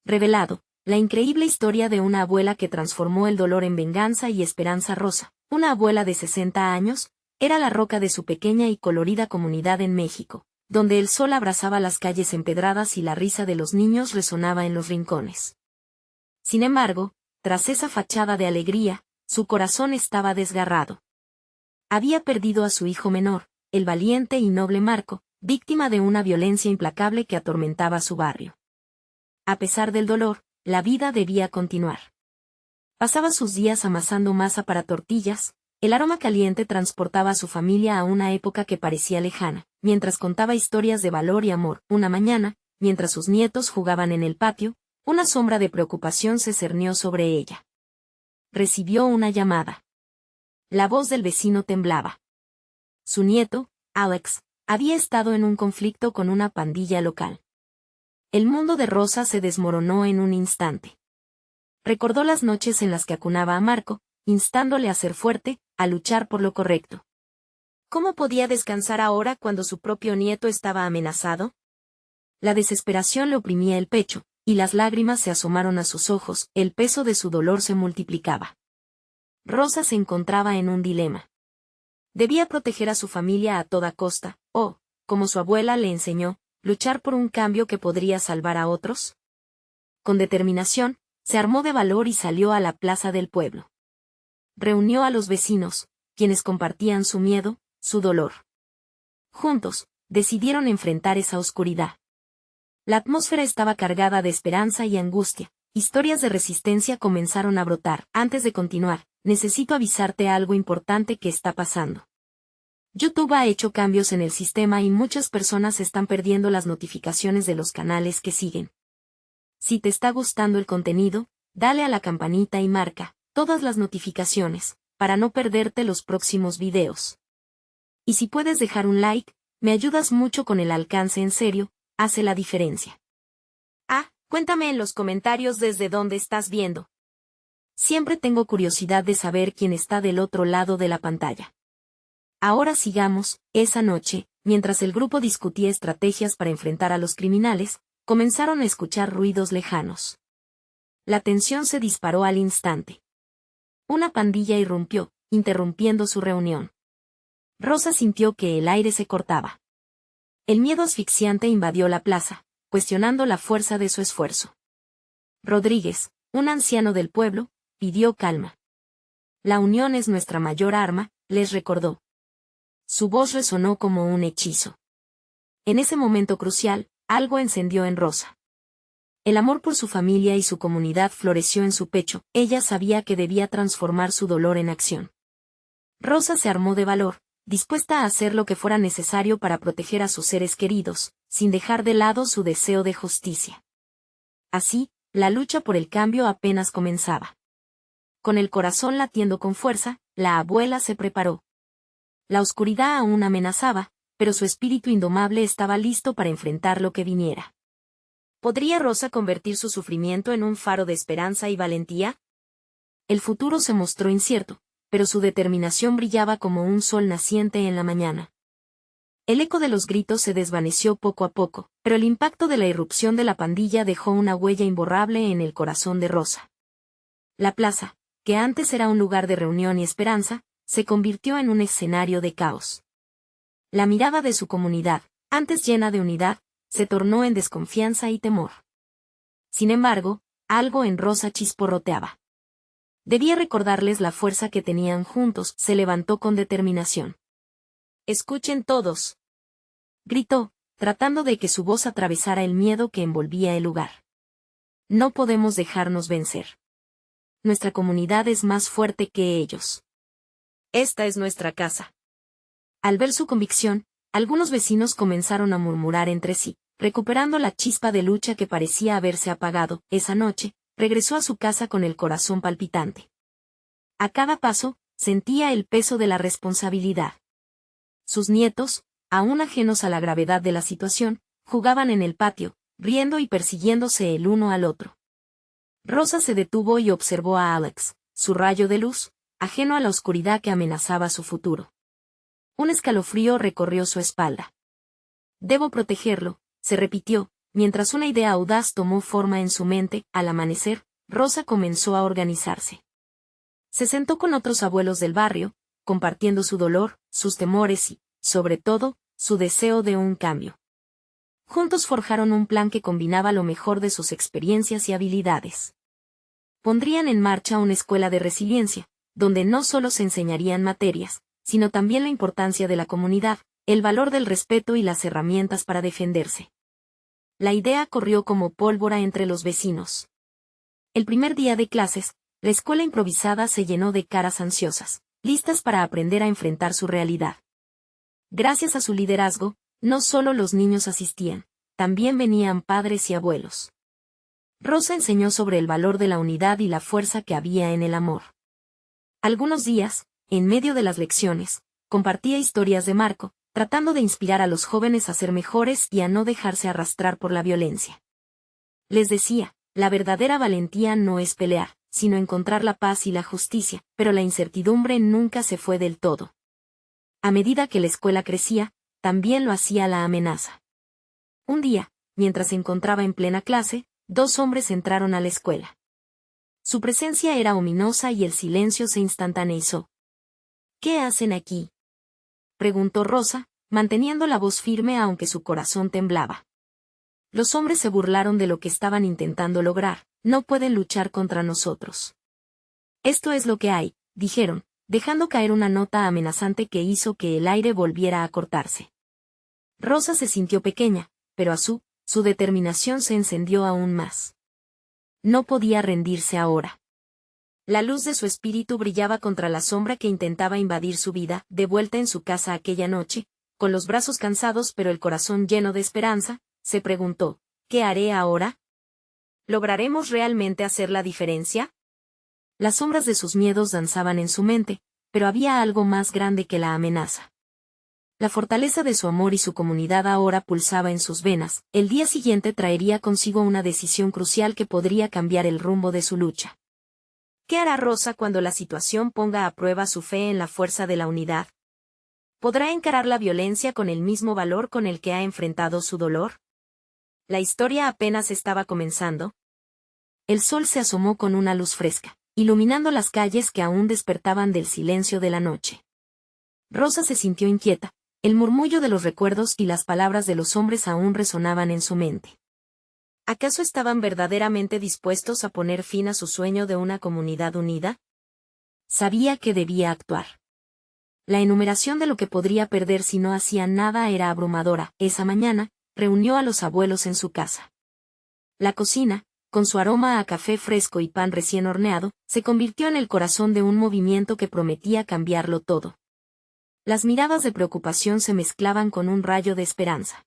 Revelado, la increíble historia de una abuela que transformó el dolor en venganza y esperanza. Rosa, una abuela de 60 años, era la roca de su pequeña y colorida comunidad en México, donde el sol abrazaba las calles empedradas y la risa de los niños resonaba en los rincones. Sin embargo, tras esa fachada de alegría, su corazón estaba desgarrado. Había perdido a su hijo menor, el valiente y noble Marco, víctima de una violencia implacable que atormentaba su barrio. A pesar del dolor, la vida debía continuar. Pasaba sus días amasando masa para tortillas, el aroma caliente transportaba a su familia a una época que parecía lejana, mientras contaba historias de valor y amor. Una mañana, mientras sus nietos jugaban en el patio, una sombra de preocupación se cernió sobre ella. Recibió una llamada. La voz del vecino temblaba. Su nieto, Alex, había estado en un conflicto con una pandilla local. El mundo de Rosa se desmoronó en un instante. Recordó las noches en las que acunaba a Marco, instándole a ser fuerte, a luchar por lo correcto. ¿Cómo podía descansar ahora cuando su propio nieto estaba amenazado? La desesperación le oprimía el pecho, y las lágrimas se asomaron a sus ojos. El peso de su dolor se multiplicaba. Rosa se encontraba en un dilema. Debía proteger a su familia a toda costa, o, como su abuela le enseñó, luchar por un cambio que podría salvar a otros. Con determinación, se armó de valor y salió a la plaza del pueblo. Reunió a los vecinos, quienes compartían su miedo, su dolor. Juntos, decidieron enfrentar esa oscuridad. La atmósfera estaba cargada de esperanza y angustia. Historias de resistencia comenzaron a brotar. Antes de continuar, necesito avisarte algo importante que está pasando. YouTube ha hecho cambios en el sistema y muchas personas están perdiendo las notificaciones de los canales que siguen. Si te está gustando el contenido, dale a la campanita y marca todas las notificaciones, para no perderte los próximos videos. Y si puedes dejar un like, me ayudas mucho con el alcance. En serio, hace la diferencia. Cuéntame en los comentarios desde dónde estás viendo. Siempre tengo curiosidad de saber quién está del otro lado de la pantalla. Ahora sigamos. Esa noche, mientras el grupo discutía estrategias para enfrentar a los criminales, comenzaron a escuchar ruidos lejanos. La tensión se disparó al instante. Una pandilla irrumpió, interrumpiendo su reunión. Rosa sintió que el aire se cortaba. El miedo asfixiante invadió la plaza, cuestionando la fuerza de su esfuerzo. Rodríguez, un anciano del pueblo, pidió calma. La unión es nuestra mayor arma, les recordó. Su voz resonó como un hechizo. En ese momento crucial, algo encendió en Rosa. El amor por su familia y su comunidad floreció en su pecho. Ella sabía que debía transformar su dolor en acción. Rosa se armó de valor, dispuesta a hacer lo que fuera necesario para proteger a sus seres queridos, sin dejar de lado su deseo de justicia. Así, la lucha por el cambio apenas comenzaba. Con el corazón latiendo con fuerza, la abuela se preparó. La oscuridad aún amenazaba, pero su espíritu indomable estaba listo para enfrentar lo que viniera. ¿Podría Rosa convertir su sufrimiento en un faro de esperanza y valentía? El futuro se mostró incierto, pero su determinación brillaba como un sol naciente en la mañana. El eco de los gritos se desvaneció poco a poco, pero el impacto de la irrupción de la pandilla dejó una huella imborrable en el corazón de Rosa. La plaza, que antes era un lugar de reunión y esperanza, se convirtió en un escenario de caos. La mirada de su comunidad, antes llena de unidad, se tornó en desconfianza y temor. Sin embargo, algo en Rosa chisporroteaba. Debía recordarles la fuerza que tenían juntos. Se levantó con determinación. «Escuchen todos», gritó, tratando de que su voz atravesara el miedo que envolvía el lugar. «No podemos dejarnos vencer. Nuestra comunidad es más fuerte que ellos. Esta es nuestra casa». Al ver su convicción, algunos vecinos comenzaron a murmurar entre sí, recuperando la chispa de lucha que parecía haberse apagado. Esa noche, regresó a su casa con el corazón palpitante. A cada paso, sentía el peso de la responsabilidad. Sus nietos, aún ajenos a la gravedad de la situación, jugaban en el patio, riendo y persiguiéndose el uno al otro. Rosa se detuvo y observó a Alex, su rayo de luz, ajeno a la oscuridad que amenazaba su futuro. Un escalofrío recorrió su espalda. «Debo protegerlo», se repitió, Mientras una idea audaz tomó forma en su mente, al amanecer, Rosa comenzó a organizarse. Se sentó con otros abuelos del barrio, compartiendo su dolor, sus temores y, sobre todo, su deseo de un cambio. Juntos forjaron un plan que combinaba lo mejor de sus experiencias y habilidades. Pondrían en marcha una escuela de resiliencia, donde no solo se enseñarían materias, sino también la importancia de la comunidad, el valor del respeto y las herramientas para defenderse. La idea corrió como pólvora entre los vecinos. El primer día de clases, la escuela improvisada se llenó de caras ansiosas, listas para aprender a enfrentar su realidad. Gracias a su liderazgo, no solo los niños asistían, también venían padres y abuelos. Rosa enseñó sobre el valor de la unidad y la fuerza que había en el amor. Algunos días, en medio de las lecciones, compartía historias de Marco, tratando de inspirar a los jóvenes a ser mejores y a no dejarse arrastrar por la violencia. Les decía, la verdadera valentía no es pelear, sino encontrar la paz y la justicia, pero la incertidumbre nunca se fue del todo. A medida que la escuela crecía, también lo hacía la amenaza. Un día, mientras se encontraba en plena clase, 2 hombres entraron a la escuela. Su presencia era ominosa y el silencio se instantaneizó. ¿Qué hacen aquí?, preguntó Rosa, manteniendo la voz firme aunque su corazón temblaba. Los hombres se burlaron de lo que estaban intentando lograr. No pueden luchar contra nosotros. Esto es lo que hay, dijeron, dejando caer una nota amenazante que hizo que el aire volviera a cortarse. Rosa se sintió pequeña, pero su determinación se encendió aún más. No podía rendirse ahora. La luz de su espíritu brillaba contra la sombra que intentaba invadir su vida. De vuelta en su casa aquella noche, con los brazos cansados pero el corazón lleno de esperanza, se preguntó, ¿qué haré ahora? ¿Lograremos realmente hacer la diferencia? Las sombras de sus miedos danzaban en su mente, pero había algo más grande que la amenaza. La fortaleza de su amor y su comunidad ahora pulsaba en sus venas. El día siguiente traería consigo una decisión crucial que podría cambiar el rumbo de su lucha. ¿Qué hará Rosa cuando la situación ponga a prueba su fe en la fuerza de la unidad? ¿Podrá encarar la violencia con el mismo valor con el que ha enfrentado su dolor? La historia apenas estaba comenzando. El sol se asomó con una luz fresca, iluminando las calles que aún despertaban del silencio de la noche. Rosa se sintió inquieta, el murmullo de los recuerdos y las palabras de los hombres aún resonaban en su mente. ¿Acaso estaban verdaderamente dispuestos a poner fin a su sueño de una comunidad unida? Sabía que debía actuar. La enumeración de lo que podría perder si no hacía nada era abrumadora. Esa mañana, reunió a los abuelos en su casa. La cocina, con su aroma a café fresco y pan recién horneado, se convirtió en el corazón de un movimiento que prometía cambiarlo todo. Las miradas de preocupación se mezclaban con un rayo de esperanza.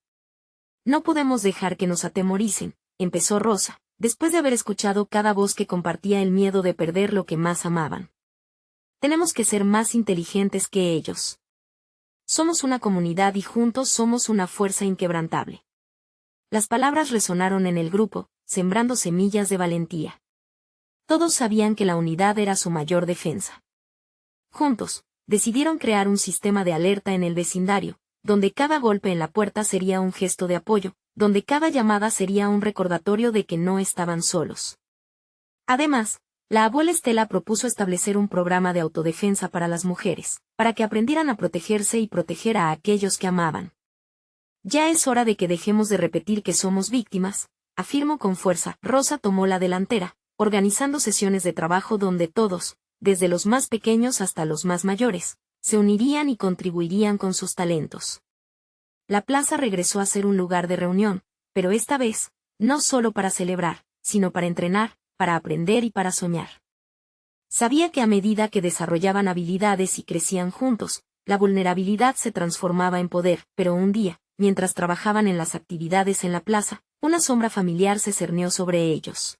No podemos dejar que nos atemoricen, empezó Rosa, después de haber escuchado cada voz que compartía el miedo de perder lo que más amaban. Tenemos que ser más inteligentes que ellos. Somos una comunidad y juntos somos una fuerza inquebrantable. Las palabras resonaron en el grupo, sembrando semillas de valentía. Todos sabían que la unidad era su mayor defensa. Juntos, decidieron crear un sistema de alerta en el vecindario, donde cada golpe en la puerta sería un gesto de apoyo, donde cada llamada sería un recordatorio de que no estaban solos. Además, la abuela Estela propuso establecer un programa de autodefensa para las mujeres, para que aprendieran a protegerse y proteger a aquellos que amaban. Ya es hora de que dejemos de repetir que somos víctimas, afirmó con fuerza. Rosa tomó la delantera, organizando sesiones de trabajo donde todos, desde los más pequeños hasta los más mayores, se unirían y contribuirían con sus talentos. La plaza regresó a ser un lugar de reunión, pero esta vez, no solo para celebrar, sino para entrenar, para aprender y para soñar. Sabía que a medida que desarrollaban habilidades y crecían juntos, la vulnerabilidad se transformaba en poder, pero un día, mientras trabajaban en las actividades en la plaza, una sombra familiar se cernió sobre ellos.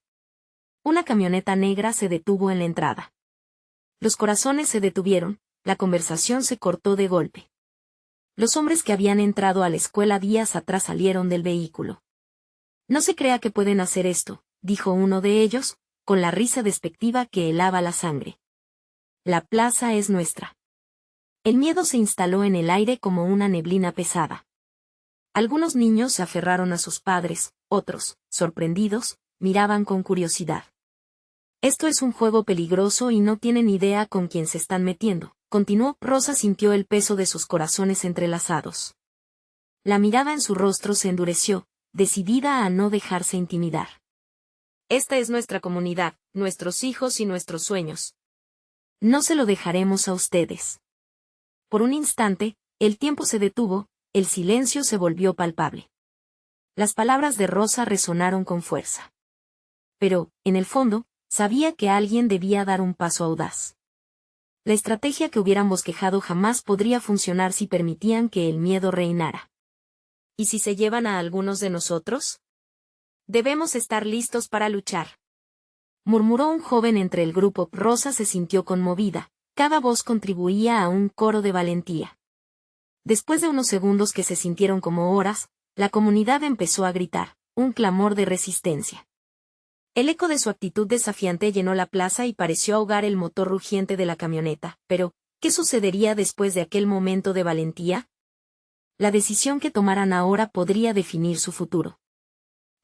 Una camioneta negra se detuvo en la entrada. Los corazones se detuvieron, la conversación se cortó de golpe. Los hombres que habían entrado a la escuela días atrás salieron del vehículo. No se crea que pueden hacer esto, dijo uno de ellos, con la risa despectiva que helaba la sangre. La plaza es nuestra. El miedo se instaló en el aire como una neblina pesada. Algunos niños se aferraron a sus padres, otros, sorprendidos, miraban con curiosidad. Esto es un juego peligroso y no tienen idea con quién se están metiendo, continuó. Rosa sintió el peso de sus corazones entrelazados. La mirada en su rostro se endureció, decidida a no dejarse intimidar. Esta es nuestra comunidad, nuestros hijos y nuestros sueños. No se lo dejaremos a ustedes. Por un instante, el tiempo se detuvo, el silencio se volvió palpable. Las palabras de Rosa resonaron con fuerza. Pero, en el fondo, sabía que alguien debía dar un paso audaz. La estrategia que hubieran bosquejado jamás podría funcionar si permitían que el miedo reinara. ¿Y si se llevan a algunos de nosotros? Debemos estar listos para luchar. Murmuró un joven entre el grupo. Rosa se sintió conmovida, cada voz contribuía a un coro de valentía. Después de unos segundos que se sintieron como horas, la comunidad empezó a gritar, un clamor de resistencia. El eco de su actitud desafiante llenó la plaza y pareció ahogar el motor rugiente de la camioneta. Pero, ¿qué sucedería después de aquel momento de valentía? La decisión que tomaran ahora podría definir su futuro.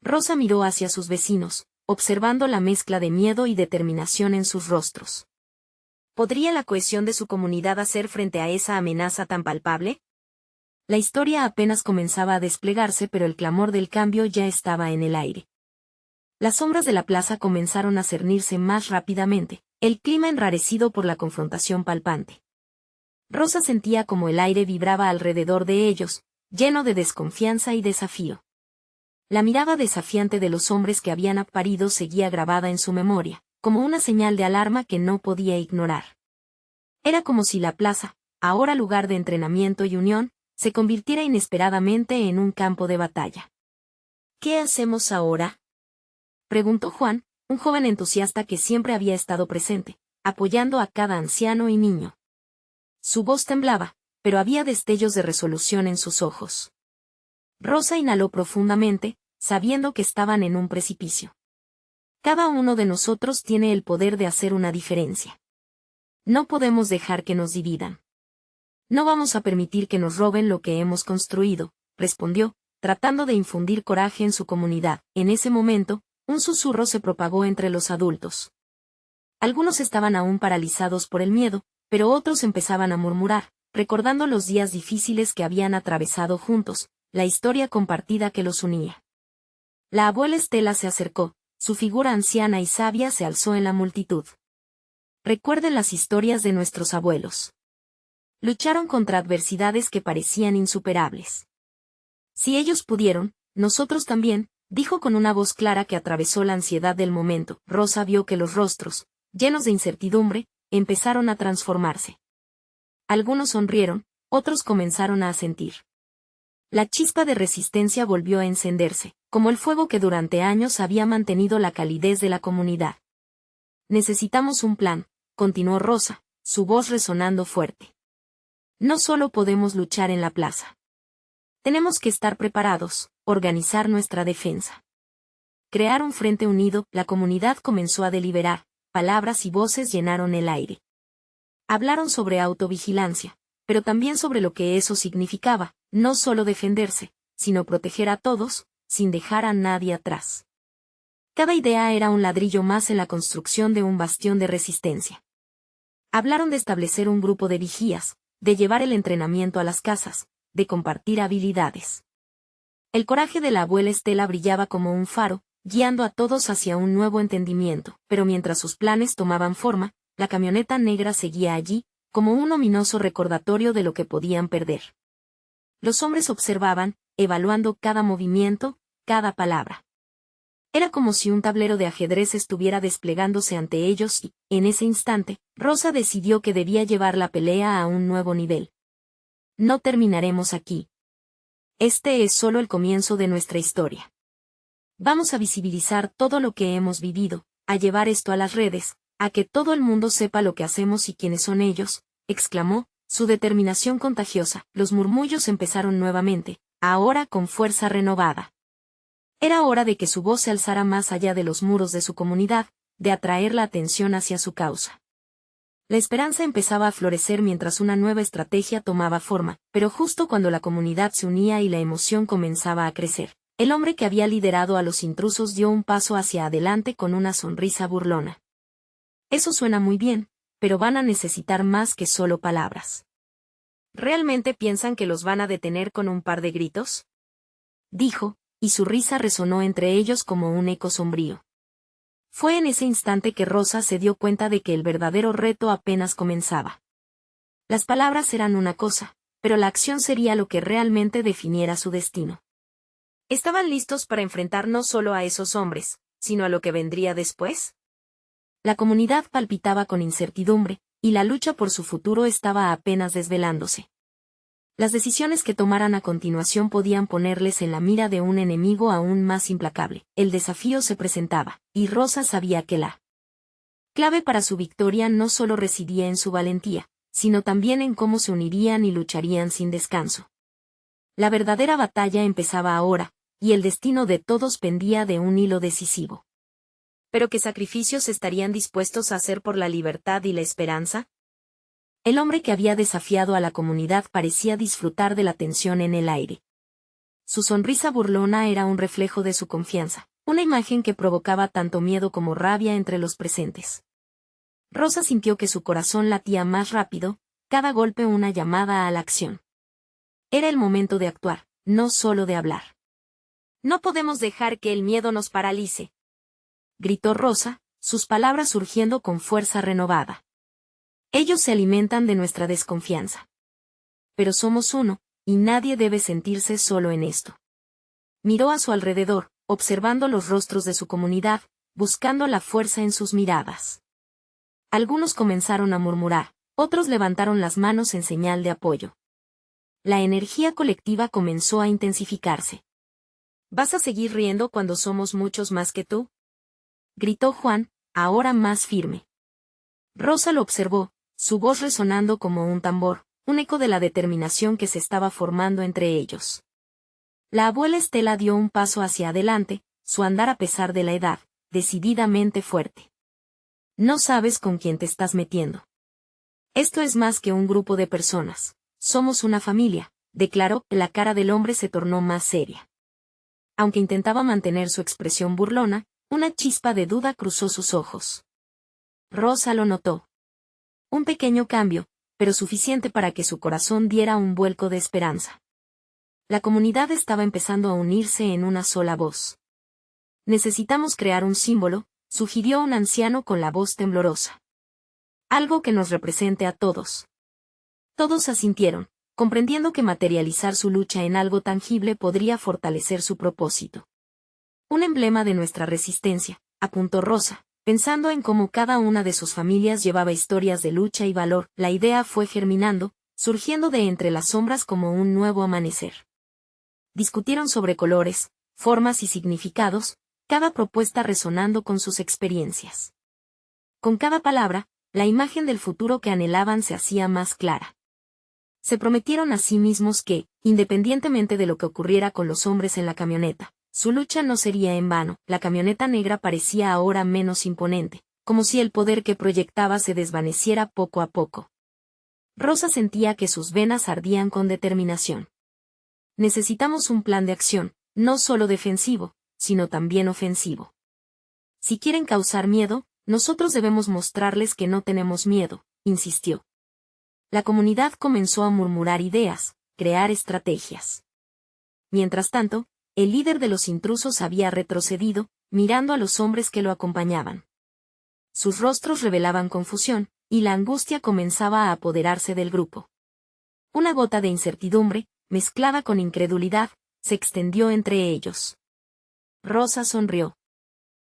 Rosa miró hacia sus vecinos, observando la mezcla de miedo y determinación en sus rostros. ¿Podría la cohesión de su comunidad hacer frente a esa amenaza tan palpable? La historia apenas comenzaba a desplegarse, pero el clamor del cambio ya estaba en el aire. Las sombras de la plaza comenzaron a cernirse más rápidamente, el clima enrarecido por la confrontación palpante. Rosa sentía como el aire vibraba alrededor de ellos, lleno de desconfianza y desafío. La mirada desafiante de los hombres que habían aparido seguía grabada en su memoria, como una señal de alarma que no podía ignorar. Era como si la plaza, ahora lugar de entrenamiento y unión, se convirtiera inesperadamente en un campo de batalla. ¿Qué hacemos ahora?, preguntó Juan, un joven entusiasta que siempre había estado presente, apoyando a cada anciano y niño. Su voz temblaba, pero había destellos de resolución en sus ojos. Rosa inhaló profundamente, sabiendo que estaban en un precipicio. Cada uno de nosotros tiene el poder de hacer una diferencia. No podemos dejar que nos dividan. No vamos a permitir que nos roben lo que hemos construido, respondió, tratando de infundir coraje en su comunidad. En ese momento, un susurro se propagó entre los adultos. Algunos estaban aún paralizados por el miedo, pero otros empezaban a murmurar, recordando los días difíciles que habían atravesado juntos, la historia compartida que los unía. La abuela Estela se acercó, su figura anciana y sabia se alzó en la multitud. Recuerden las historias de nuestros abuelos. Lucharon contra adversidades que parecían insuperables. Si ellos pudieron, nosotros también, dijo con una voz clara que atravesó la ansiedad del momento. Rosa vio que los rostros, llenos de incertidumbre, empezaron a transformarse. Algunos sonrieron, otros comenzaron a asentir. La chispa de resistencia volvió a encenderse, como el fuego que durante años había mantenido la calidez de la comunidad. Necesitamos un plan, continuó Rosa, su voz resonando fuerte. No solo podemos luchar en la plaza. Tenemos que estar preparados, organizar nuestra defensa. Crear un frente unido. La comunidad comenzó a deliberar, palabras y voces llenaron el aire. Hablaron sobre autovigilancia, pero también sobre lo que eso significaba, no solo defenderse, sino proteger a todos, sin dejar a nadie atrás. Cada idea era un ladrillo más en la construcción de un bastión de resistencia. Hablaron de establecer un grupo de vigías, de llevar el entrenamiento a las casas, de compartir habilidades. El coraje de la abuela Estela brillaba como un faro, guiando a todos hacia un nuevo entendimiento, pero mientras sus planes tomaban forma, la camioneta negra seguía allí, como un ominoso recordatorio de lo que podían perder. Los hombres observaban, evaluando cada movimiento, cada palabra. Era como si un tablero de ajedrez estuviera desplegándose ante ellos y, en ese instante, Rosa decidió que debía llevar la pelea a un nuevo nivel. No terminaremos aquí. Este es solo el comienzo de nuestra historia. Vamos a visibilizar todo lo que hemos vivido, a llevar esto a las redes, a que todo el mundo sepa lo que hacemos y quiénes son ellos, exclamó, su determinación contagiosa. Los murmullos empezaron nuevamente, ahora con fuerza renovada. Era hora de que su voz se alzara más allá de los muros de su comunidad, de atraer la atención hacia su causa. La esperanza empezaba a florecer mientras una nueva estrategia tomaba forma, pero justo cuando la comunidad se unía y la emoción comenzaba a crecer, el hombre que había liderado a los intrusos dio un paso hacia adelante con una sonrisa burlona. Eso suena muy bien, pero van a necesitar más que solo palabras. ¿Realmente piensan que los van a detener con un par de gritos?, dijo, y su risa resonó entre ellos como un eco sombrío. Fue en ese instante que Rosa se dio cuenta de que el verdadero reto apenas comenzaba. Las palabras eran una cosa, pero la acción sería lo que realmente definiera su destino. ¿Estaban listos para enfrentar no solo a esos hombres, sino a lo que vendría después? La comunidad palpitaba con incertidumbre, y la lucha por su futuro estaba apenas desvelándose. Las decisiones que tomaran a continuación podían ponerles en la mira de un enemigo aún más implacable. El desafío se presentaba, y Rosa sabía que la clave para su victoria no solo residía en su valentía, sino también en cómo se unirían y lucharían sin descanso. La verdadera batalla empezaba ahora, y el destino de todos pendía de un hilo decisivo. ¿Pero qué sacrificios estarían dispuestos a hacer por la libertad y la esperanza? El hombre que había desafiado a la comunidad parecía disfrutar de la tensión en el aire. Su sonrisa burlona era un reflejo de su confianza, una imagen que provocaba tanto miedo como rabia entre los presentes. Rosa sintió que su corazón latía más rápido, cada golpe una llamada a la acción. Era el momento de actuar, no solo de hablar. No podemos dejar que el miedo nos paralice, gritó Rosa, sus palabras surgiendo con fuerza renovada. Ellos se alimentan de nuestra desconfianza. Pero somos uno, y nadie debe sentirse solo en esto. Miró a su alrededor, observando los rostros de su comunidad, buscando la fuerza en sus miradas. Algunos comenzaron a murmurar, otros levantaron las manos en señal de apoyo. La energía colectiva comenzó a intensificarse. ¿Vas a seguir riendo cuando somos muchos más que tú?, gritó Juan, ahora más firme. Rosa lo observó, su voz resonando como un tambor, un eco de la determinación que se estaba formando entre ellos. La abuela Estela dio un paso hacia adelante, su andar a pesar de la edad, decididamente fuerte. No sabes con quién te estás metiendo. Esto es más que un grupo de personas. Somos una familia, declaró. La cara del hombre se tornó más seria. Aunque intentaba mantener su expresión burlona, una chispa de duda cruzó sus ojos. Rosa lo notó. Un pequeño cambio, pero suficiente para que su corazón diera un vuelco de esperanza. La comunidad estaba empezando a unirse en una sola voz. Necesitamos crear un símbolo, sugirió un anciano con la voz temblorosa. Algo que nos represente a todos. Todos asintieron, comprendiendo que materializar su lucha en algo tangible podría fortalecer su propósito. Un emblema de nuestra resistencia, apuntó Rosa, pensando en cómo cada una de sus familias llevaba historias de lucha y valor. La idea fue germinando, surgiendo de entre las sombras como un nuevo amanecer. Discutieron sobre colores, formas y significados, cada propuesta resonando con sus experiencias. Con cada palabra, la imagen del futuro que anhelaban se hacía más clara. Se prometieron a sí mismos que, independientemente de lo que ocurriera con los hombres en la camioneta, su lucha no sería en vano. La camioneta negra parecía ahora menos imponente, como si el poder que proyectaba se desvaneciera poco a poco. Rosa sentía que sus venas ardían con determinación. Necesitamos un plan de acción, no solo defensivo, sino también ofensivo. Si quieren causar miedo, nosotros debemos mostrarles que no tenemos miedo, insistió. La comunidad comenzó a murmurar ideas, crear estrategias. Mientras tanto, el líder de los intrusos había retrocedido, mirando a los hombres que lo acompañaban. Sus rostros revelaban confusión, y la angustia comenzaba a apoderarse del grupo. Una gota de incertidumbre, mezclada con incredulidad, se extendió entre ellos. Rosa sonrió.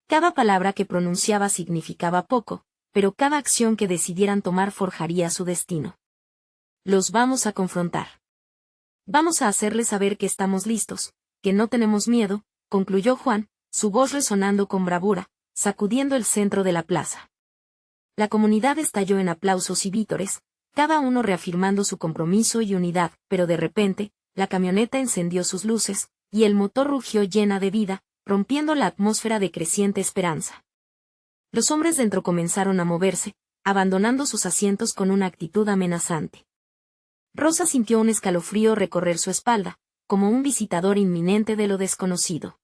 Cada palabra que pronunciaba significaba poco, pero cada acción que decidieran tomar forjaría su destino. Los vamos a confrontar. Vamos a hacerles saber que estamos listos, que no tenemos miedo, concluyó Juan, su voz resonando con bravura, sacudiendo el centro de la plaza. La comunidad estalló en aplausos y vítores, cada uno reafirmando su compromiso y unidad, pero de repente, la camioneta encendió sus luces, y el motor rugió llena de vida, rompiendo la atmósfera de creciente esperanza. Los hombres dentro comenzaron a moverse, abandonando sus asientos con una actitud amenazante. Rosa sintió un escalofrío recorrer su espalda, como un visitador inminente de lo desconocido.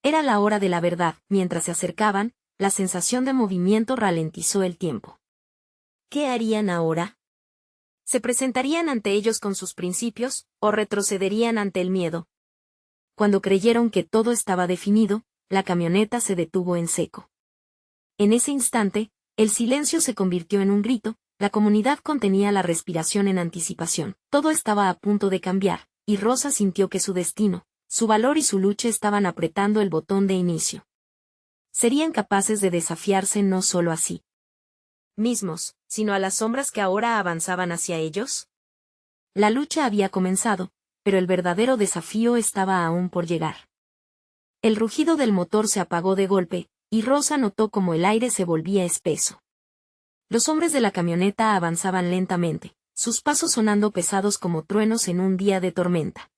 Era la hora de la verdad. Mientras se acercaban, la sensación de movimiento ralentizó el tiempo. ¿Qué harían ahora? ¿Se presentarían ante ellos con sus principios, o retrocederían ante el miedo? Cuando creyeron que todo estaba definido, la camioneta se detuvo en seco. En ese instante, el silencio se convirtió en un grito, la comunidad contenía la respiración en anticipación. Todo estaba a punto de cambiar, y Rosa sintió que su destino, su valor y su lucha estaban apretando el botón de inicio. Serían capaces de desafiarse no solo a sí mismos, sino a las sombras que ahora avanzaban hacia ellos. La lucha había comenzado, pero el verdadero desafío estaba aún por llegar. El rugido del motor se apagó de golpe, y Rosa notó cómo el aire se volvía espeso. Los hombres de la camioneta avanzaban lentamente, sus pasos sonando pesados como truenos en un día de tormenta.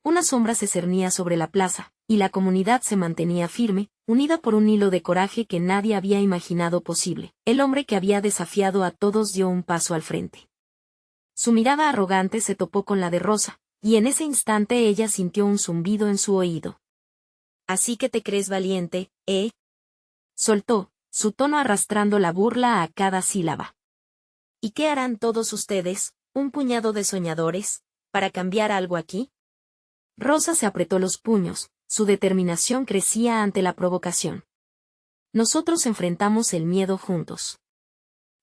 Una sombra se cernía sobre la plaza, y la comunidad se mantenía firme, unida por un hilo de coraje que nadie había imaginado posible. El hombre que había desafiado a todos dio un paso al frente. Su mirada arrogante se topó con la de Rosa, y en ese instante ella sintió un zumbido en su oído. «¿Así que te crees valiente, eh?», soltó, su tono arrastrando la burla a cada sílaba. «¿Y qué harán todos ustedes, un puñado de soñadores, para cambiar algo aquí?». Rosa se apretó los puños, su determinación crecía ante la provocación. «Nosotros enfrentamos el miedo juntos.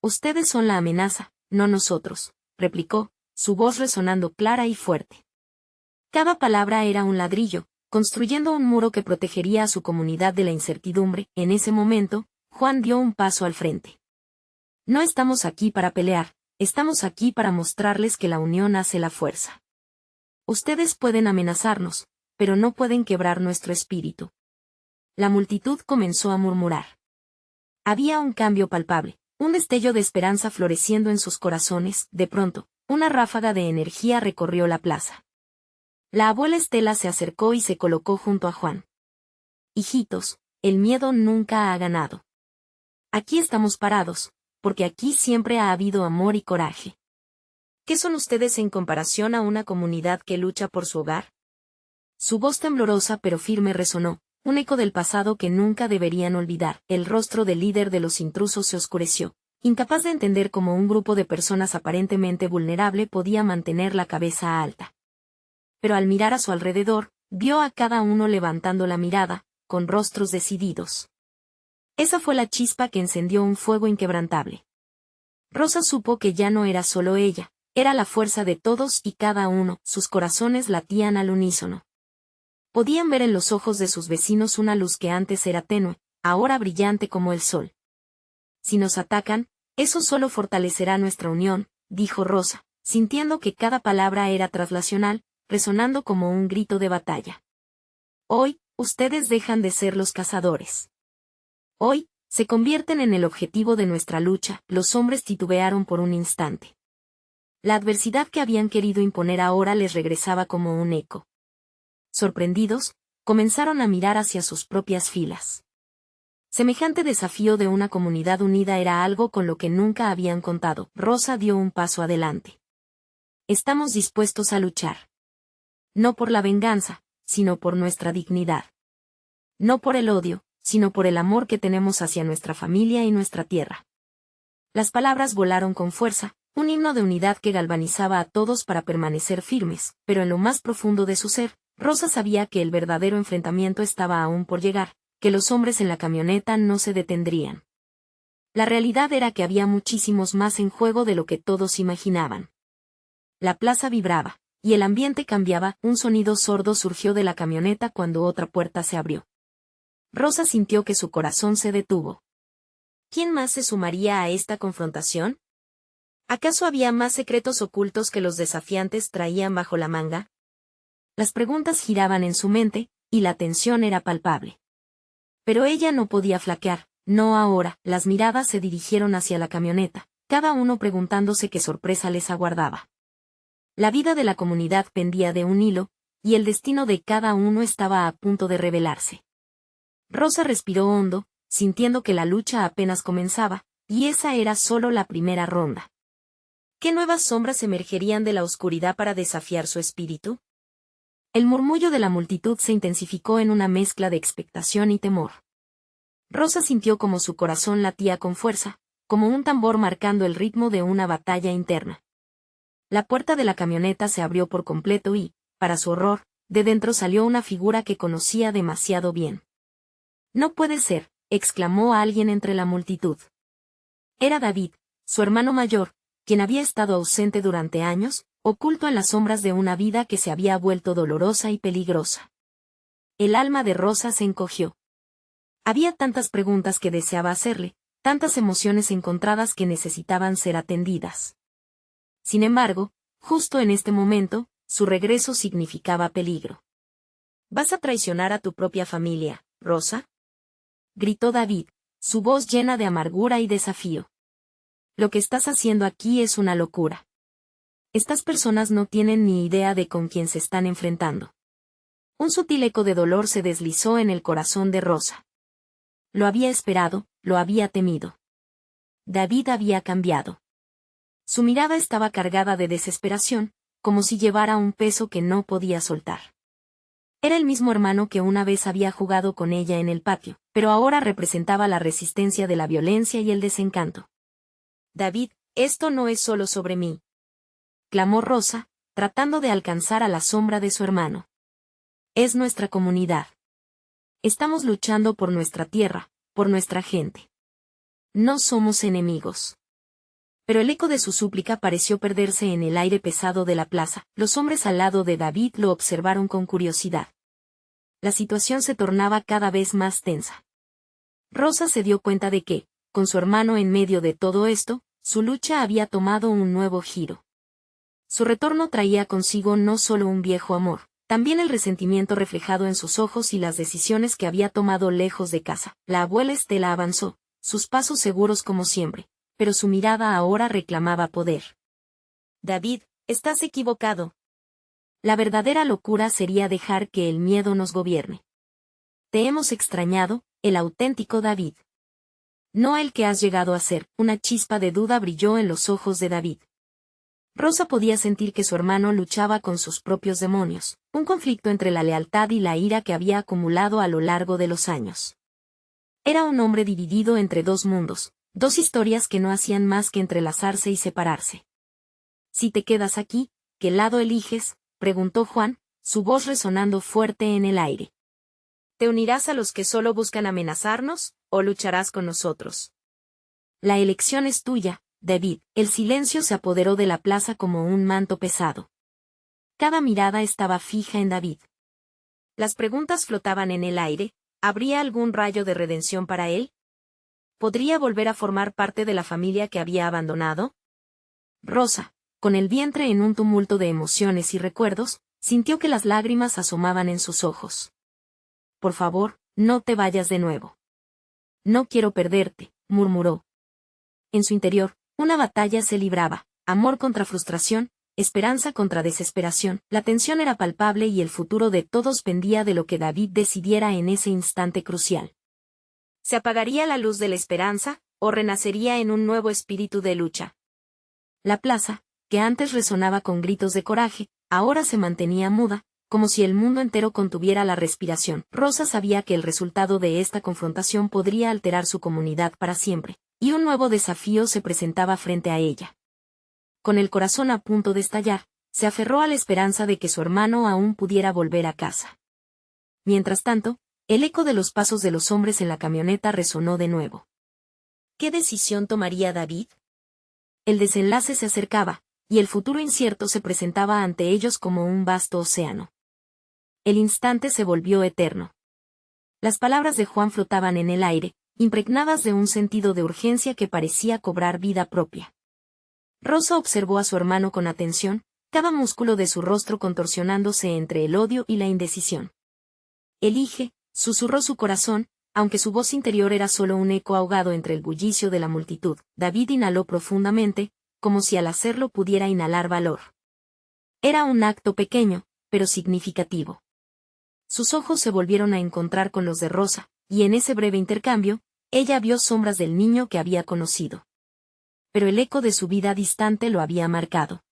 Ustedes son la amenaza, no nosotros», replicó, su voz resonando clara y fuerte. Cada palabra era un ladrillo, construyendo un muro que protegería a su comunidad de la incertidumbre. En ese momento, Juan dio un paso al frente. «No estamos aquí para pelear, estamos aquí para mostrarles que la unión hace la fuerza. Ustedes pueden amenazarnos, pero no pueden quebrar nuestro espíritu». La multitud comenzó a murmurar. Había un cambio palpable, un destello de esperanza floreciendo en sus corazones. De pronto, una ráfaga de energía recorrió la plaza. La abuela Estela se acercó y se colocó junto a Juan. «Hijitos, el miedo nunca ha ganado. Aquí estamos parados, porque aquí siempre ha habido amor y coraje. ¿Qué son ustedes en comparación a una comunidad que lucha por su hogar?». Su voz temblorosa pero firme resonó, un eco del pasado que nunca deberían olvidar. El rostro del líder de los intrusos se oscureció, incapaz de entender cómo un grupo de personas aparentemente vulnerable podía mantener la cabeza alta. Pero al mirar a su alrededor, vio a cada uno levantando la mirada, con rostros decididos. Esa fue la chispa que encendió un fuego inquebrantable. Rosa supo que ya no era solo ella, era la fuerza de todos y cada uno. Sus corazones latían al unísono. Podían ver en los ojos de sus vecinos una luz que antes era tenue, ahora brillante como el sol. «Si nos atacan, eso solo fortalecerá nuestra unión», dijo Rosa, sintiendo que cada palabra era translacional, resonando como un grito de batalla. «Hoy, ustedes dejan de ser los cazadores. Hoy, se convierten en el objetivo de nuestra lucha». Los hombres titubearon por un instante. La adversidad que habían querido imponer ahora les regresaba como un eco. Sorprendidos, comenzaron a mirar hacia sus propias filas. Semejante desafío de una comunidad unida era algo con lo que nunca habían contado. Rosa dio un paso adelante. «Estamos dispuestos a luchar. No por la venganza, sino por nuestra dignidad. No por el odio, sino por el amor que tenemos hacia nuestra familia y nuestra tierra». Las palabras volaron con fuerza, un himno de unidad que galvanizaba a todos para permanecer firmes, pero en lo más profundo de su ser, Rosa sabía que el verdadero enfrentamiento estaba aún por llegar, que los hombres en la camioneta no se detendrían. La realidad era que había muchísimos más en juego de lo que todos imaginaban. La plaza vibraba, y el ambiente cambiaba. Un sonido sordo surgió de la camioneta cuando otra puerta se abrió. Rosa sintió que su corazón se detuvo. ¿Quién más se sumaría a esta confrontación? ¿Acaso había más secretos ocultos que los desafiantes traían bajo la manga? Las preguntas giraban en su mente, y la tensión era palpable. Pero ella no podía flaquear, no ahora. Las miradas se dirigieron hacia la camioneta, cada uno preguntándose qué sorpresa les aguardaba. La vida de la comunidad pendía de un hilo, y el destino de cada uno estaba a punto de revelarse. Rosa respiró hondo, sintiendo que la lucha apenas comenzaba, Y esa era solo la primera ronda. ¿Qué nuevas sombras emergerían de la oscuridad para desafiar su espíritu? El murmullo de la multitud se intensificó en una mezcla de expectación y temor. Rosa sintió como su corazón latía con fuerza, como un tambor marcando el ritmo de una batalla interna. La puerta de la camioneta se abrió por completo y, para su horror, de dentro salió una figura que conocía demasiado bien. «No puede ser», exclamó alguien entre la multitud. Era David, su hermano mayor, quien había estado ausente durante años, oculto en las sombras de una vida que se había vuelto dolorosa y peligrosa. El alma de Rosa se encogió. Había tantas preguntas que deseaba hacerle, tantas emociones encontradas que necesitaban ser atendidas. Sin embargo, justo en este momento, su regreso significaba peligro. «¿Vas a traicionar a tu propia familia, Rosa?», gritó David, su voz llena de amargura y desafío. «Lo que estás haciendo aquí es una locura. Estas personas no tienen ni idea de con quién se están enfrentando». Un sutil eco de dolor se deslizó en el corazón de Rosa. Lo había esperado, lo había temido. David había cambiado. Su mirada estaba cargada de desesperación, como si llevara un peso que no podía soltar. Era el mismo hermano que una vez había jugado con ella en el patio, pero ahora representaba la resistencia de la violencia y el desencanto. «David, esto no es solo sobre mí», clamó Rosa, tratando de alcanzar a la sombra de su hermano. «Es nuestra comunidad. Estamos luchando por nuestra tierra, por nuestra gente. No somos enemigos». Pero el eco de su súplica pareció perderse en el aire pesado de la plaza. Los hombres al lado de David lo observaron con curiosidad. La situación se tornaba cada vez más tensa. Rosa se dio cuenta de que, con su hermano en medio de todo esto, su lucha había tomado un nuevo giro. Su retorno traía consigo no solo un viejo amor, también el resentimiento reflejado en sus ojos y las decisiones que había tomado lejos de casa. La abuela Estela avanzó, sus pasos seguros como siempre, pero su mirada ahora reclamaba poder. «David, estás equivocado. La verdadera locura sería dejar que el miedo nos gobierne. Te hemos extrañado, el auténtico David. No el que has llegado a ser». Una chispa de duda brilló en los ojos de David. Rosa podía sentir que su hermano luchaba con sus propios demonios, un conflicto entre la lealtad y la ira que había acumulado a lo largo de los años. Era un hombre dividido entre dos mundos, dos historias que no hacían más que entrelazarse y separarse. «Si te quedas aquí, ¿qué lado eliges?», preguntó Juan, su voz resonando fuerte en el aire. «¿Te unirás a los que solo buscan amenazarnos, o lucharás con nosotros?». «La elección es tuya, David». El silencio se apoderó de la plaza como un manto pesado. Cada mirada estaba fija en David. Las preguntas flotaban en el aire. ¿Habría algún rayo de redención para él? ¿Podría volver a formar parte de la familia que había abandonado? Rosa, con el vientre en un tumulto de emociones y recuerdos, sintió que las lágrimas asomaban en sus ojos. «Por favor, no te vayas de nuevo. No quiero perderte», murmuró. En su interior, una batalla se libraba, amor contra frustración, esperanza contra desesperación. La tensión era palpable y el futuro de todos pendía de lo que David decidiera en ese instante crucial. ¿Se apagaría la luz de la esperanza, o renacería en un nuevo espíritu de lucha? La plaza, que antes resonaba con gritos de coraje, ahora se mantenía muda, como si el mundo entero contuviera la respiración. Rosa sabía que el resultado de esta confrontación podría alterar su comunidad para siempre, y un nuevo desafío se presentaba frente a ella. Con el corazón a punto de estallar, se aferró a la esperanza de que su hermano aún pudiera volver a casa. Mientras tanto, el eco de los pasos de los hombres en la camioneta resonó de nuevo. ¿Qué decisión tomaría David? El desenlace se acercaba, y el futuro incierto se presentaba ante ellos como un vasto océano. El instante se volvió eterno. Las palabras de Juan flotaban en el aire, impregnadas de un sentido de urgencia que parecía cobrar vida propia. Rosa observó a su hermano con atención, cada músculo de su rostro contorsionándose entre el odio y la indecisión. «Elige», susurró su corazón, aunque su voz interior era solo un eco ahogado entre el bullicio de la multitud. David inhaló profundamente, como si al hacerlo pudiera inhalar valor. Era un acto pequeño, pero significativo. Sus ojos se volvieron a encontrar con los de Rosa, y en ese breve intercambio, ella vio sombras del niño que había conocido. Pero el eco de su vida distante lo había marcado.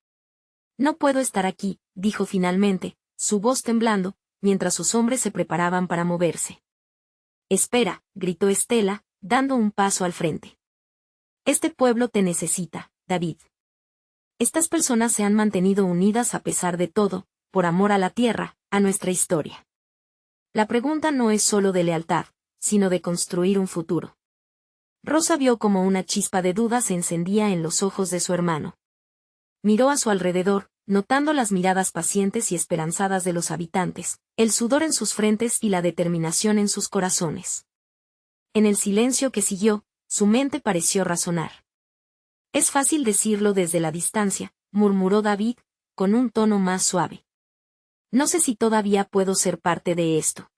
No puedo estar aquí, dijo finalmente, su voz temblando, mientras sus hombres se preparaban para moverse. Espera, gritó Estela, dando un paso al frente. Este pueblo te necesita, David. Estas personas se han mantenido unidas a pesar de todo, por amor a la tierra, a nuestra historia. La pregunta no es solo de lealtad, sino de construir un futuro. Rosa vio como una chispa de duda se encendía en los ojos de su hermano. Miró a su alrededor, notando las miradas pacientes y esperanzadas de los habitantes, el sudor en sus frentes y la determinación en sus corazones. En el silencio que siguió, su mente pareció razonar. Es fácil decirlo desde la distancia, murmuró David, con un tono más suave. No sé si todavía puedo ser parte de esto.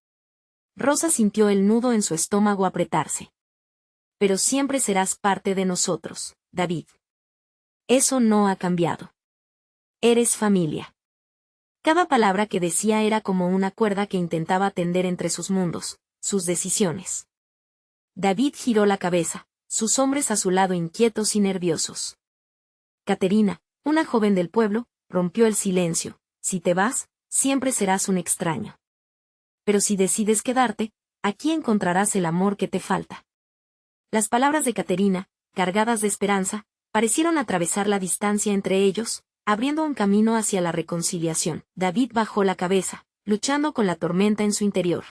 Rosa sintió el nudo en su estómago apretarse. Pero siempre serás parte de nosotros, David. Eso no ha cambiado. Eres familia. Cada palabra que decía era como una cuerda que intentaba tender entre sus mundos, sus decisiones. David giró la cabeza, sus hombres a su lado inquietos y nerviosos. Caterina, una joven del pueblo, rompió el silencio. Si te vas, siempre serás un extraño. Pero si decides quedarte, aquí encontrarás el amor que te falta. Las palabras de Caterina, cargadas de esperanza, parecieron atravesar la distancia entre ellos, abriendo un camino hacia la reconciliación. David bajó la cabeza, luchando con la tormenta en su interior.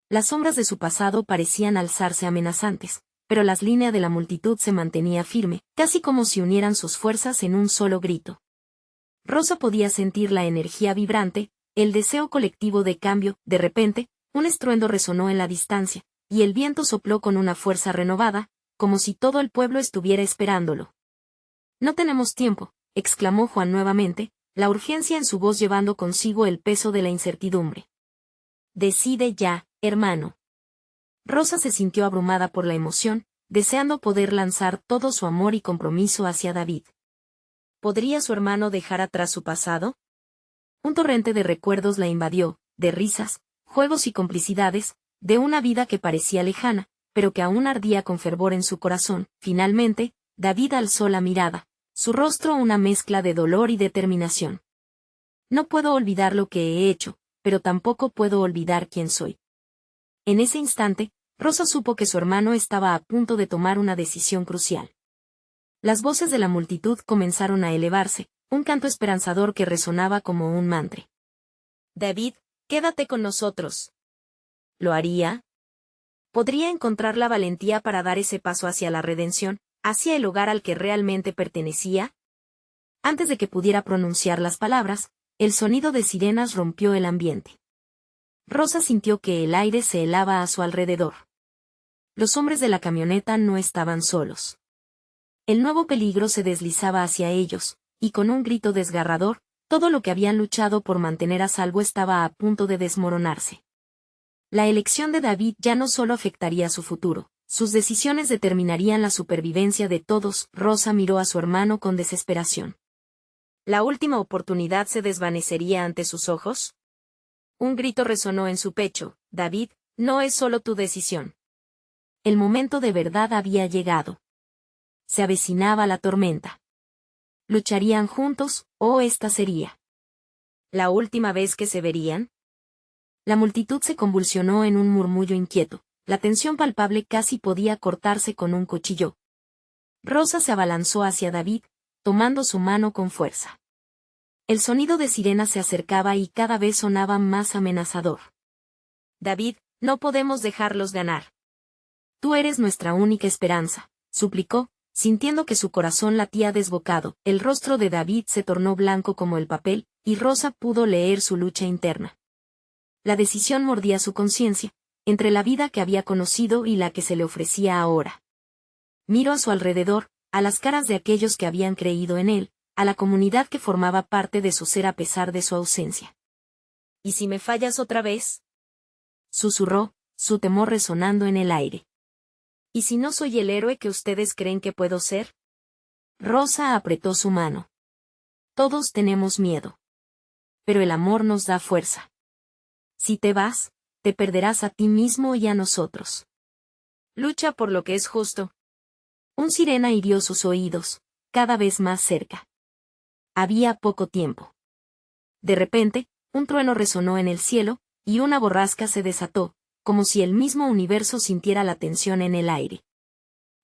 Las sombras de su pasado parecían alzarse amenazantes, pero la línea de la multitud se mantenía firme, casi como si unieran sus fuerzas en un solo grito. Rosa podía sentir la energía vibrante, el deseo colectivo de cambio. De repente, un estruendo resonó en la distancia, y el viento sopló con una fuerza renovada, como si todo el pueblo estuviera esperándolo. No tenemos tiempo, exclamó Juan nuevamente, la urgencia en su voz llevando consigo el peso de la incertidumbre. Decide ya, hermano. Rosa se sintió abrumada por la emoción, deseando poder lanzar todo su amor y compromiso hacia David. ¿Podría su hermano dejar atrás su pasado? Un torrente de recuerdos la invadió, de risas, juegos y complicidades, de una vida que parecía lejana, pero que aún ardía con fervor en su corazón. Finalmente, David alzó la mirada, su rostro una mezcla de dolor y determinación. No puedo olvidar lo que he hecho, pero tampoco puedo olvidar quién soy. En ese instante, Rosa supo que su hermano estaba a punto de tomar una decisión crucial. Las voces de la multitud comenzaron a elevarse, un canto esperanzador que resonaba como un mantra. David, quédate con nosotros. ¿Lo haría? ¿Podría encontrar la valentía para dar ese paso hacia la redención, hacia el hogar al que realmente pertenecía? Antes de que pudiera pronunciar las palabras, el sonido de sirenas rompió el ambiente. Rosa sintió que el aire se helaba a su alrededor. Los hombres de la camioneta no estaban solos. El nuevo peligro se deslizaba hacia ellos, y con un grito desgarrador, todo lo que habían luchado por mantener a salvo estaba a punto de desmoronarse. La elección de David ya no solo afectaría su futuro, sus decisiones determinarían la supervivencia de todos. Rosa miró a su hermano con desesperación. ¿La última oportunidad se desvanecería ante sus ojos? Un grito resonó en su pecho. David, no es solo tu decisión. El momento de verdad había llegado. Se avecinaba la tormenta. ¿Lucharían juntos, o esta sería la última vez que se verían? La multitud se convulsionó en un murmullo inquieto, la tensión palpable casi podía cortarse con un cuchillo. Rosa se abalanzó hacia David, tomando su mano con fuerza. El sonido de sirena se acercaba y cada vez sonaba más amenazador. David, no podemos dejarlos ganar. Tú eres nuestra única esperanza, suplicó, sintiendo que su corazón latía desbocado. El rostro de David se tornó blanco como el papel, y Rosa pudo leer su lucha interna. La decisión mordía su conciencia, entre la vida que había conocido y la que se le ofrecía ahora. Miró a su alrededor, a las caras de aquellos que habían creído en él, a la comunidad que formaba parte de su ser a pesar de su ausencia. ¿Y si me fallas otra vez? Susurró, su temor resonando en el aire. ¿Y si no soy el héroe que ustedes creen que puedo ser? Rosa apretó su mano. Todos tenemos miedo. Pero el amor nos da fuerza. Si te vas, te perderás a ti mismo y a nosotros. Lucha por lo que es justo. Un sirena hirió sus oídos, cada vez más cerca. Había poco tiempo. De repente, un trueno resonó en el cielo, y una borrasca se desató, como si el mismo universo sintiera la tensión en el aire.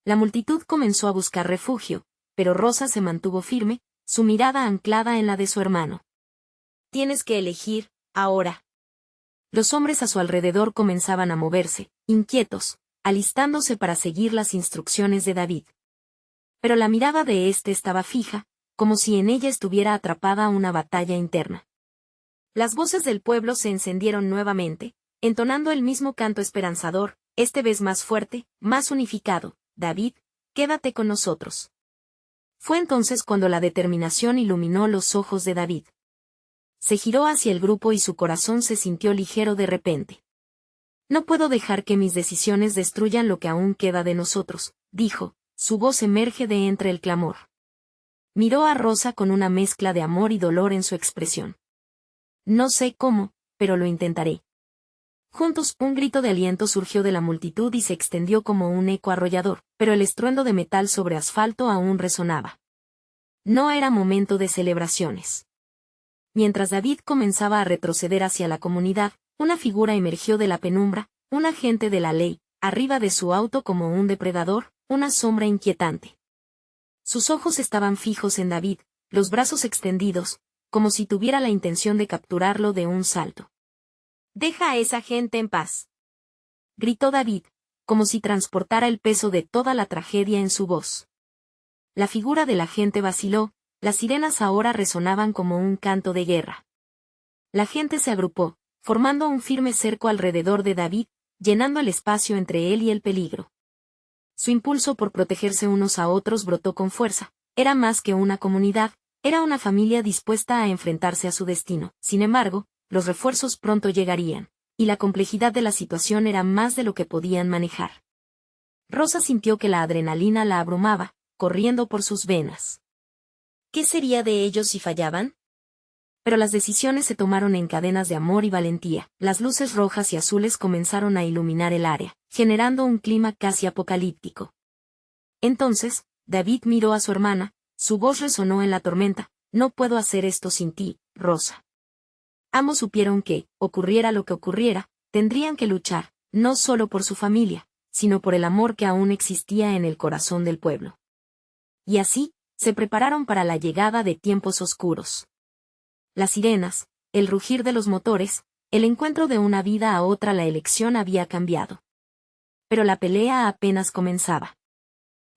La multitud comenzó a buscar refugio, pero Rosa se mantuvo firme, su mirada anclada en la de su hermano. Tienes que elegir, ahora. Los hombres a su alrededor comenzaban a moverse, inquietos, alistándose para seguir las instrucciones de David. Pero la mirada de éste estaba fija, como si en ella estuviera atrapada una batalla interna. Las voces del pueblo se encendieron nuevamente, entonando el mismo canto esperanzador, esta vez más fuerte, más unificado. David, quédate con nosotros. Fue entonces cuando la determinación iluminó los ojos de David. Se giró hacia el grupo y su corazón se sintió ligero de repente. No puedo dejar que mis decisiones destruyan lo que aún queda de nosotros, dijo, su voz emerge de entre el clamor. Miró a Rosa con una mezcla de amor y dolor en su expresión. No sé cómo, pero lo intentaré. Juntos, un grito de aliento surgió de la multitud y se extendió como un eco arrollador, pero el estruendo de metal sobre asfalto aún resonaba. No era momento de celebraciones. Mientras David comenzaba a retroceder hacia la comunidad, una figura emergió de la penumbra, un agente de la ley, arriba de su auto como un depredador, una sombra inquietante. Sus ojos estaban fijos en David, los brazos extendidos, como si tuviera la intención de capturarlo de un salto. «Deja a esa gente en paz», gritó David, como si transportara el peso de toda la tragedia en su voz. La figura del agente vaciló, las sirenas ahora resonaban como un canto de guerra. La gente se agrupó, formando un firme cerco alrededor de David, llenando el espacio entre él y el peligro. Su impulso por protegerse unos a otros brotó con fuerza, era más que una comunidad, era una familia dispuesta a enfrentarse a su destino. Sin embargo, los refuerzos pronto llegarían, y la complejidad de la situación era más de lo que podían manejar. Rosa sintió que la adrenalina la abrumaba, corriendo por sus venas. ¿Qué sería de ellos si fallaban? Pero las decisiones se tomaron en cadenas de amor y valentía. Las luces rojas y azules comenzaron a iluminar el área, generando un clima casi apocalíptico. Entonces, David miró a su hermana, su voz resonó en la tormenta. No puedo hacer esto sin ti, Rosa. Ambos supieron que, ocurriera lo que ocurriera, tendrían que luchar, no solo por su familia, sino por el amor que aún existía en el corazón del pueblo. Y así, se prepararon para la llegada de tiempos oscuros. Las sirenas, el rugir de los motores, el encuentro de una vida a otra, la elección había cambiado. Pero la pelea apenas comenzaba.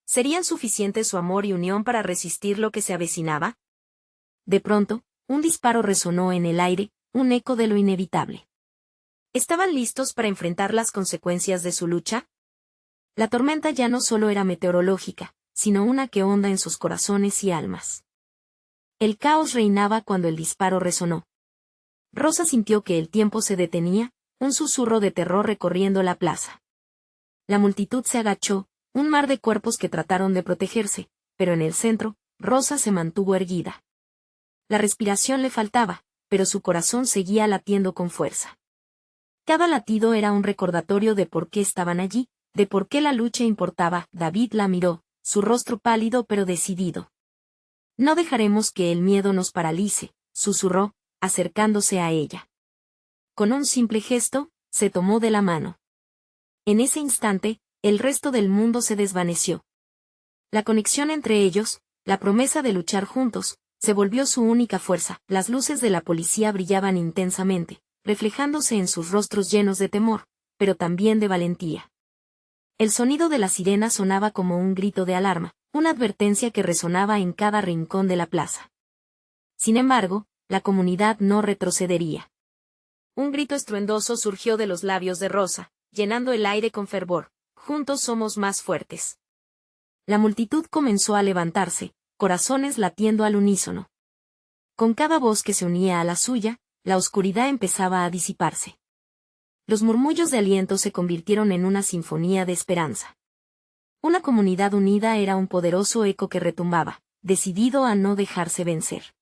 ¿Serían suficientes su amor y unión para resistir lo que se avecinaba? De pronto, un disparo resonó en el aire, un eco de lo inevitable. ¿Estaban listos para enfrentar las consecuencias de su lucha? La tormenta ya no solo era meteorológica, sino una que honda en sus corazones y almas. El caos reinaba cuando el disparo resonó. Rosa sintió que el tiempo se detenía, un susurro de terror recorriendo la plaza. La multitud se agachó, un mar de cuerpos que trataron de protegerse, pero en el centro, Rosa se mantuvo erguida. La respiración le faltaba, pero su corazón seguía latiendo con fuerza. Cada latido era un recordatorio de por qué estaban allí, de por qué la lucha importaba. David la miró, su rostro pálido pero decidido. No dejaremos que el miedo nos paralice, susurró, acercándose a ella. Con un simple gesto, se tomó de la mano. En ese instante, el resto del mundo se desvaneció. La conexión entre ellos, la promesa de luchar juntos, se volvió su única fuerza. Las luces de la policía brillaban intensamente, reflejándose en sus rostros llenos de temor, pero también de valentía. El sonido de la sirena sonaba como un grito de alarma, una advertencia que resonaba en cada rincón de la plaza. Sin embargo, la comunidad no retrocedería. Un grito estruendoso surgió de los labios de Rosa, llenando el aire con fervor. Juntos somos más fuertes. La multitud comenzó a levantarse, corazones latiendo al unísono. Con cada voz que se unía a la suya, la oscuridad empezaba a disiparse. Los murmullos de aliento se convirtieron en una sinfonía de esperanza. Una comunidad unida era un poderoso eco que retumbaba, decidido a no dejarse vencer.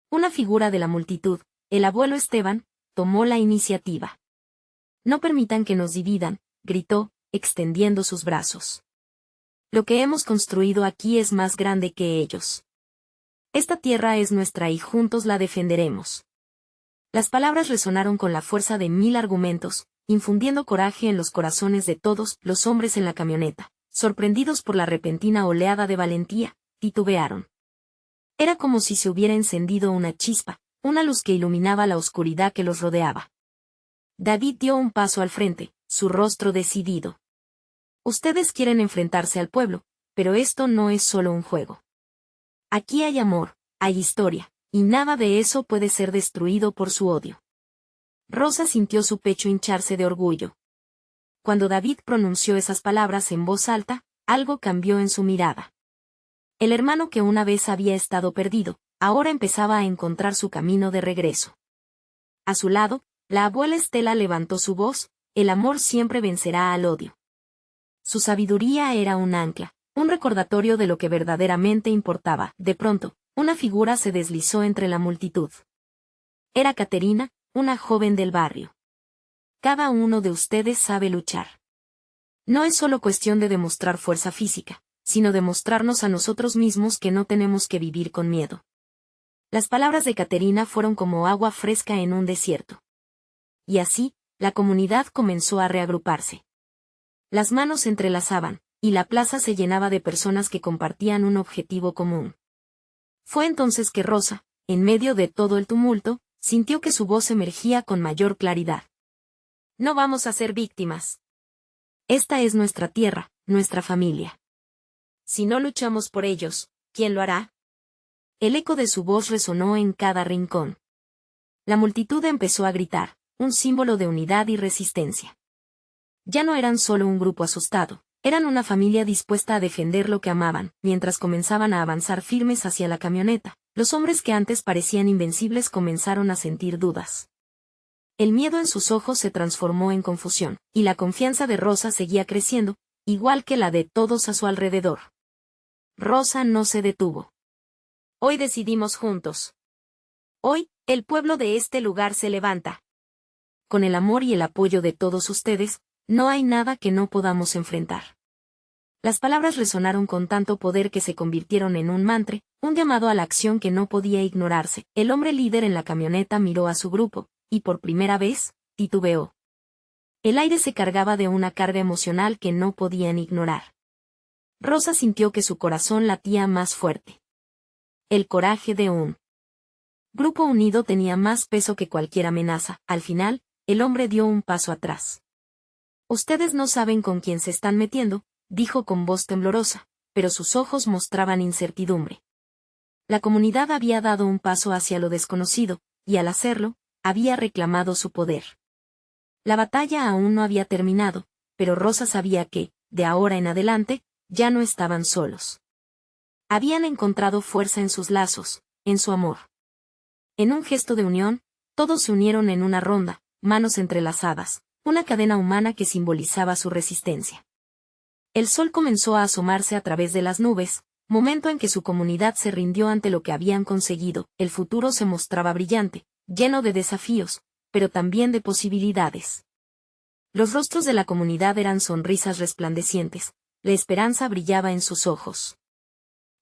Una figura de la multitud, el abuelo Esteban, tomó la iniciativa. No permitan que nos dividan, gritó, extendiendo sus brazos. Lo que hemos construido aquí es más grande que ellos. Esta tierra es nuestra y juntos la defenderemos. Las palabras resonaron con la fuerza de 1000 argumentos, infundiendo coraje en los corazones de todos los hombres en la camioneta. Sorprendidos por la repentina oleada de valentía, titubearon. Era como si se hubiera encendido una chispa, una luz que iluminaba la oscuridad que los rodeaba. David dio un paso al frente, su rostro decidido. Ustedes quieren enfrentarse al pueblo, pero esto no es solo un juego. Aquí hay amor, hay historia, y nada de eso puede ser destruido por su odio. Rosa sintió su pecho hincharse de orgullo. Cuando David pronunció esas palabras en voz alta, algo cambió en su mirada. El hermano que una vez había estado perdido, ahora empezaba a encontrar su camino de regreso. A su lado, la abuela Estela levantó su voz: el amor siempre vencerá al odio. Su sabiduría era un ancla, un recordatorio de lo que verdaderamente importaba. De pronto, una figura se deslizó entre la multitud. Era Caterina, una joven del barrio. Cada uno de ustedes sabe luchar. No es solo cuestión de demostrar fuerza física, sino demostrarnos a nosotros mismos que no tenemos que vivir con miedo. Las palabras de Caterina fueron como agua fresca en un desierto. Y así, la comunidad comenzó a reagruparse. Las manos se entrelazaban, y la plaza se llenaba de personas que compartían un objetivo común. Fue entonces que Rosa, en medio de todo el tumulto, sintió que su voz emergía con mayor claridad. No vamos a ser víctimas. Esta es nuestra tierra, nuestra familia. Si no luchamos por ellos, ¿quién lo hará? El eco de su voz resonó en cada rincón. La multitud empezó a gritar, un símbolo de unidad y resistencia. Ya no eran solo un grupo asustado, eran una familia dispuesta a defender lo que amaban. Mientras comenzaban a avanzar firmes hacia la camioneta, los hombres que antes parecían invencibles comenzaron a sentir dudas. El miedo en sus ojos se transformó en confusión, y la confianza de Rosa seguía creciendo, igual que la de todos a su alrededor. Rosa no se detuvo. Hoy decidimos juntos. Hoy, el pueblo de este lugar se levanta. Con el amor y el apoyo de todos ustedes, no hay nada que no podamos enfrentar. Las palabras resonaron con tanto poder que se convirtieron en un mantra, un llamado a la acción que no podía ignorarse. El hombre líder en la camioneta miró a su grupo, y por primera vez, titubeó. El aire se cargaba de una carga emocional que no podían ignorar. Rosa sintió que su corazón latía más fuerte. El coraje de un grupo unido tenía más peso que cualquier amenaza. Al final, el hombre dio un paso atrás. Ustedes no saben con quién se están metiendo, dijo con voz temblorosa, pero sus ojos mostraban incertidumbre. La comunidad había dado un paso hacia lo desconocido, y al hacerlo, había reclamado su poder. La batalla aún no había terminado, pero Rosa sabía que, de ahora en adelante, ya no estaban solos. Habían encontrado fuerza en sus lazos, en su amor. En un gesto de unión, todos se unieron en una ronda, manos entrelazadas, una cadena humana que simbolizaba su resistencia. El sol comenzó a asomarse a través de las nubes, momento en que su comunidad se rindió ante lo que habían conseguido. El futuro se mostraba brillante, lleno de desafíos, pero también de posibilidades. Los rostros de la comunidad eran sonrisas resplandecientes, la esperanza brillaba en sus ojos.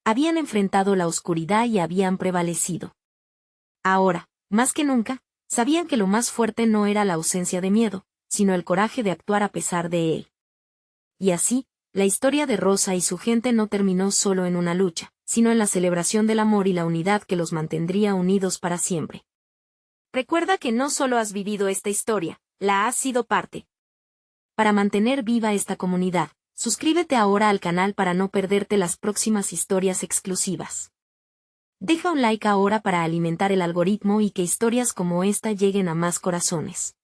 Habían enfrentado la oscuridad y habían prevalecido. Ahora, más que nunca, sabían que lo más fuerte no era la ausencia de miedo, sino el coraje de actuar a pesar de él. Y así, la historia de Rosa y su gente no terminó solo en una lucha, sino en la celebración del amor y la unidad que los mantendría unidos para siempre. Recuerda que no solo has vivido esta historia, la has sido parte. Para mantener viva esta comunidad, suscríbete ahora al canal para no perderte las próximas historias exclusivas. Deja un like ahora para alimentar el algoritmo y que historias como esta lleguen a más corazones.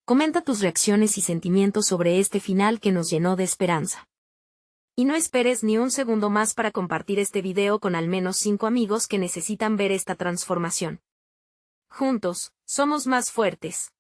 Comenta tus reacciones y sentimientos sobre este final que nos llenó de esperanza. Y no esperes ni un segundo más para compartir este video con al menos 5 amigos que necesitan ver esta transformación. Juntos, somos más fuertes.